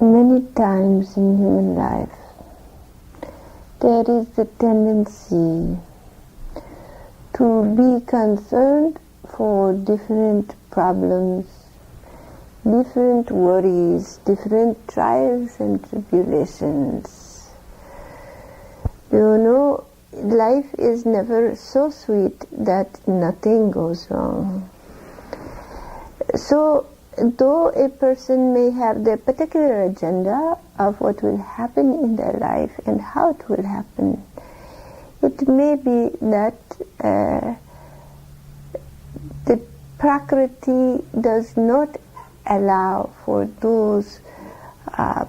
Many times in human life, there is the tendency to be concerned for different problems, different worries, different trials and tribulations. You know, life is never so sweet that nothing goes wrong. So, though a person may have their particular agenda of what will happen in their life and how it will happen, it may be that the Prakriti does not allow for those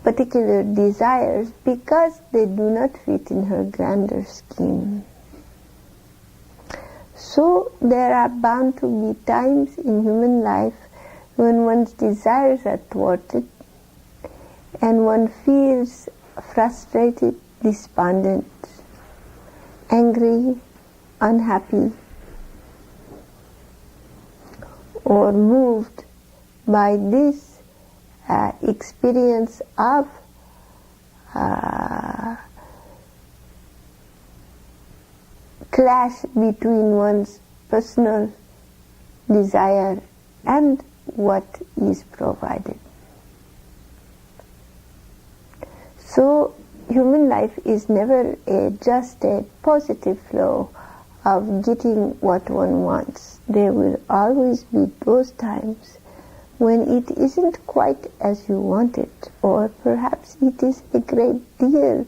particular desires because they do not fit in her grander scheme. So there are bound to be times in human life when one's desires are thwarted and one feels frustrated, despondent, angry, unhappy, or moved by this experience of clash between one's personal desire and what is provided. So human life is never just a positive flow of getting what one wants. There will always be those times when it isn't quite as you want it, or perhaps it is a great deal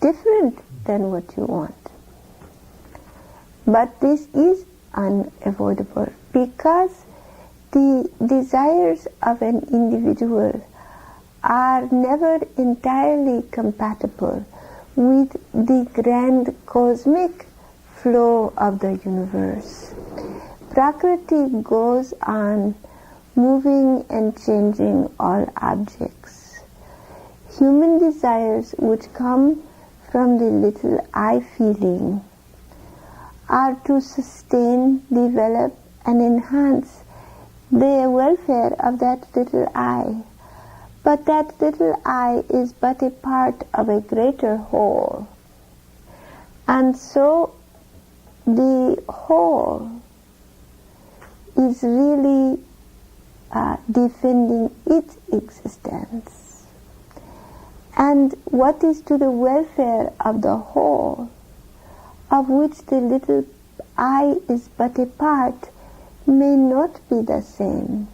different than what you want. But this is unavoidable because the desires of an individual are never entirely compatible with the grand cosmic flow of the universe. Prakriti goes on moving and changing all objects. Human desires which come from the little I feeling are to sustain, develop and enhance the welfare of that little I. But that little I is but a part of a greater whole. And so the whole is really defending its existence. And what is to the welfare of the whole, of which the little I is but a part, may not be the same.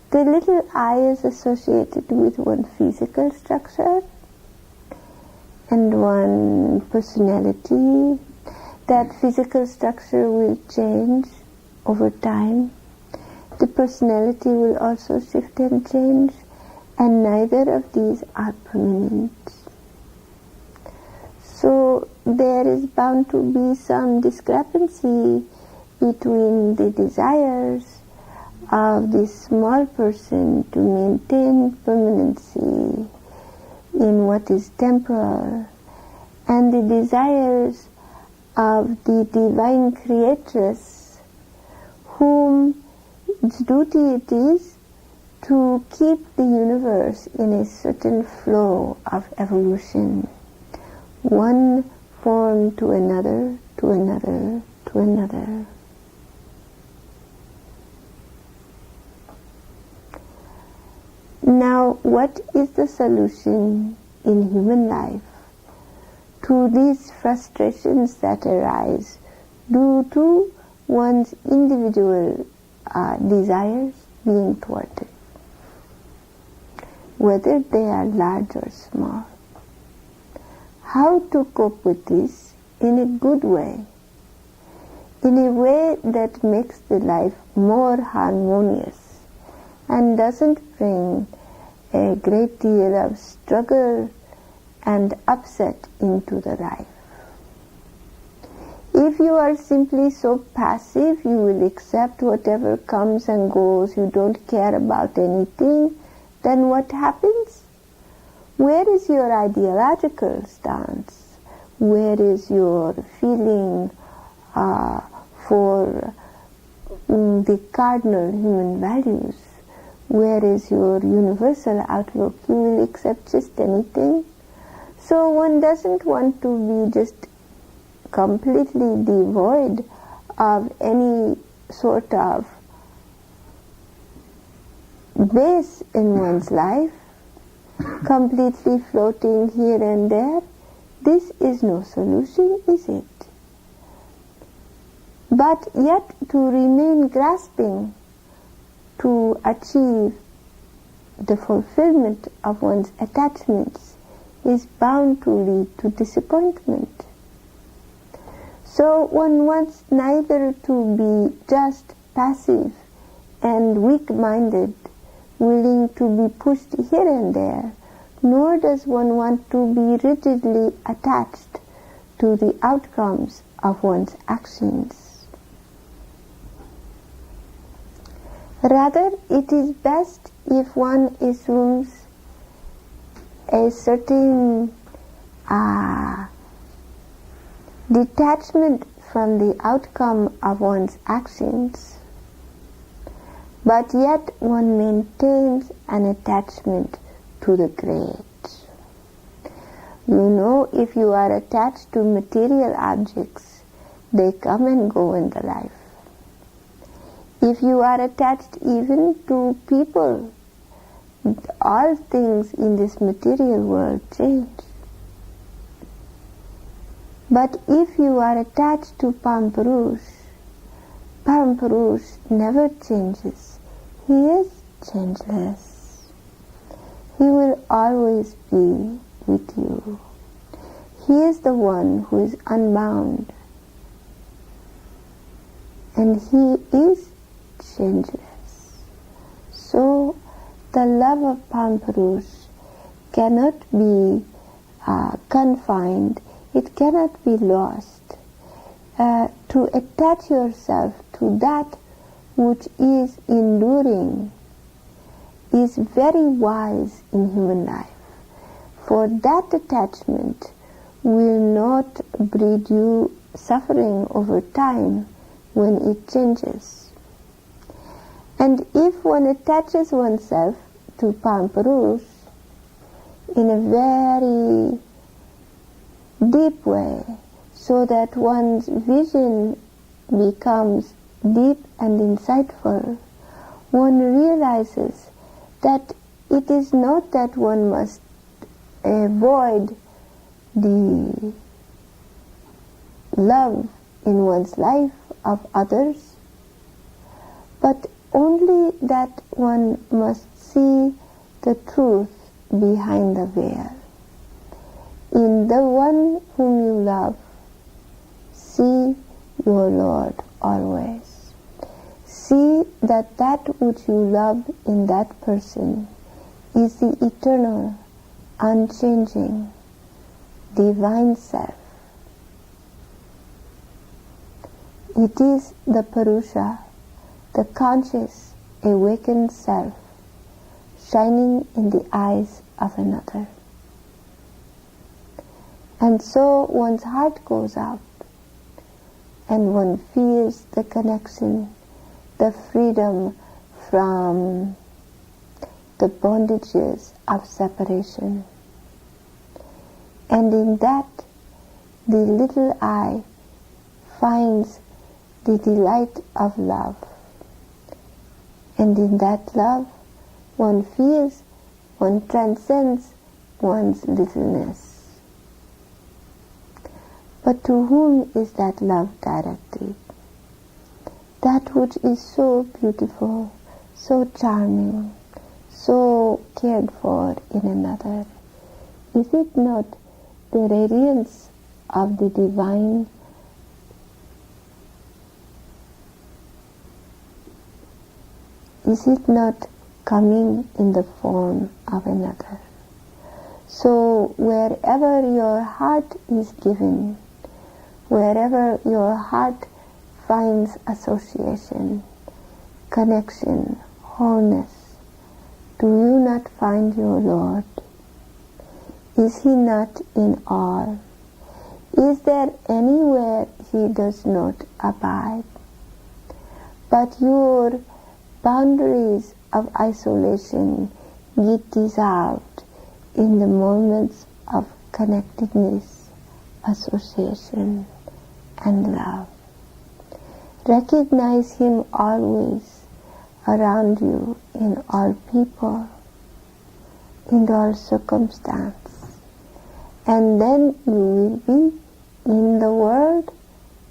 The little I is associated with one physical structure and one personality. That physical structure will change over time. The personality will also shift and change, and neither of these are permanent. So there is bound to be some discrepancy between the desires of this small person to maintain permanency in what is temporal and the desires of the divine creatress, whom its duty it is to keep the universe in a certain flow of evolution, one form to another, to another, to another. Now, what is the solution in human life to these frustrations that arise due to one's individual desires being thwarted, whether they are large or small? How to cope with this in a good way, in a way that makes the life more harmonious and doesn't bring a great deal of struggle and upset into the life. If you are simply so passive, you will accept whatever comes and goes, you don't care about anything, then what happens? Where is your ideological stance? Where is your feeling for the cardinal human values? where is your universal outlook? You will accept just anything. So one doesn't want to be just completely devoid of any sort of base in one's life, completely floating here and there. This is no solution, is it? But yet to remain grasping to achieve the fulfillment of one's attachments is bound to lead to disappointment. So one wants neither to be just passive and weak-minded, willing to be pushed here and there, nor does one want to be rigidly attached to the outcomes of one's actions. Rather, it is best if one assumes a certain detachment from the outcome of one's actions, but yet one maintains an attachment to the great. You know, if you are attached to material objects, they come and go in the life. If you are attached even to people, all things in this material world change. But if you are attached to Param Purush never changes. He is changeless. He will always be with you. He is the one who is unbound. And He is changeless. So the love of Param Purush cannot be confined. It cannot be lost. To attach yourself to that which is enduring is very wise in human life. For that attachment will not breed you suffering over time when it changes. And if one attaches oneself to Param Purush in a very deep way, so that one's vision becomes deep and insightful, one realizes that it is not that one must avoid the love in one's life of others, but only that one must see the truth behind the veil. In the one whom you love, see your Lord always. See that that which you love in that person is the eternal, unchanging, divine self. It is the Purusha, the conscious, awakened self, shining in the eyes of another. And so one's heart goes up, and one feels the connection, the freedom from the bondages of separation. And in that, the little eye finds the delight of love. And in that love, one feels, one transcends one's littleness. But to whom is that love directed? That which is so beautiful, so charming, so cared for in another. Is it not the radiance of the divine? Is it not coming in the form of another? So wherever your heart is given, wherever your heart finds association, connection, wholeness, do you not find your Lord? Is He not in all? Is there anywhere He does not abide? But your boundaries of isolation get dissolved in the moments of connectedness, association, and love. Recognize Him always around you, in all people, in all circumstances, and then you will be in the world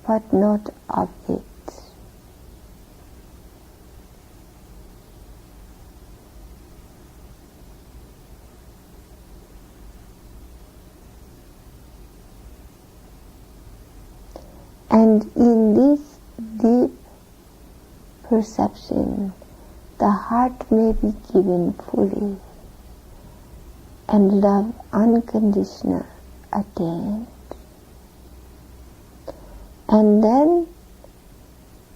but not of it. And in this deep perception, the heart may be given fully, and love unconditional attained. And then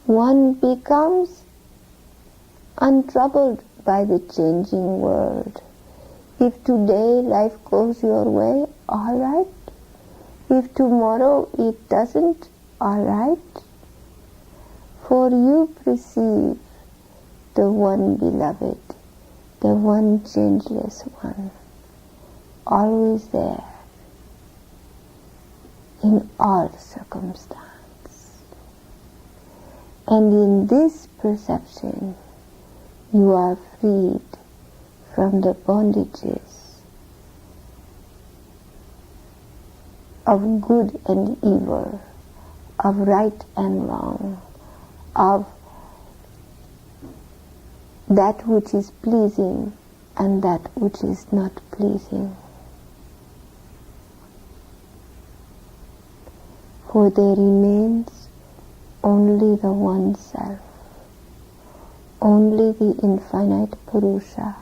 one becomes untroubled by the changing world. If today life goes your way, all right. If tomorrow it doesn't, all right. For you perceive the one beloved, the one changeless one, always there, in all circumstances. And in this perception, you are freed from the bondages of good and evil, of right and wrong, of that which is pleasing and that which is not pleasing. For there remains only the one self, only the infinite Purusha,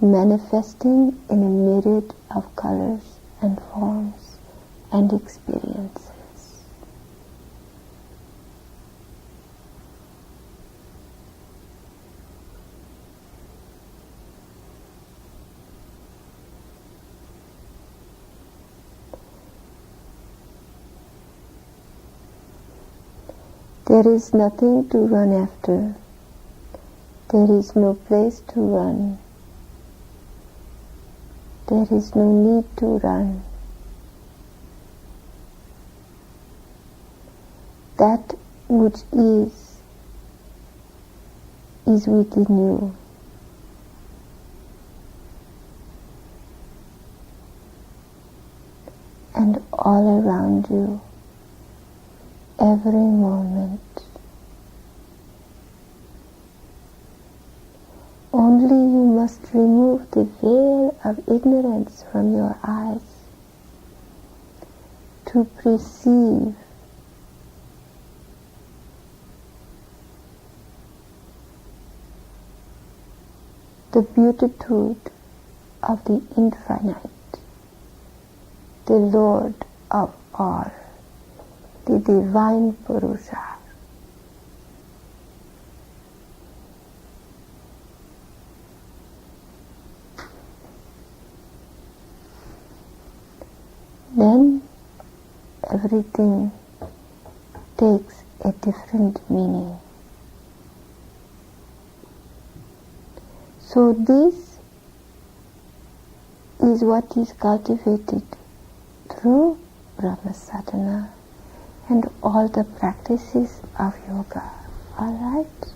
manifesting in a myriad of colors and forms and experiences. There is nothing to run after. There is no place to run. There is no need to run. That which is within you. And all around you, every moment. Only you must remove the veil of ignorance from your eyes to perceive the beatitude of the infinite, the Lord of all, the divine Purusha. Then everything takes a different meaning. So this is what is cultivated through Brahma sadhana and all the practices of yoga. All right?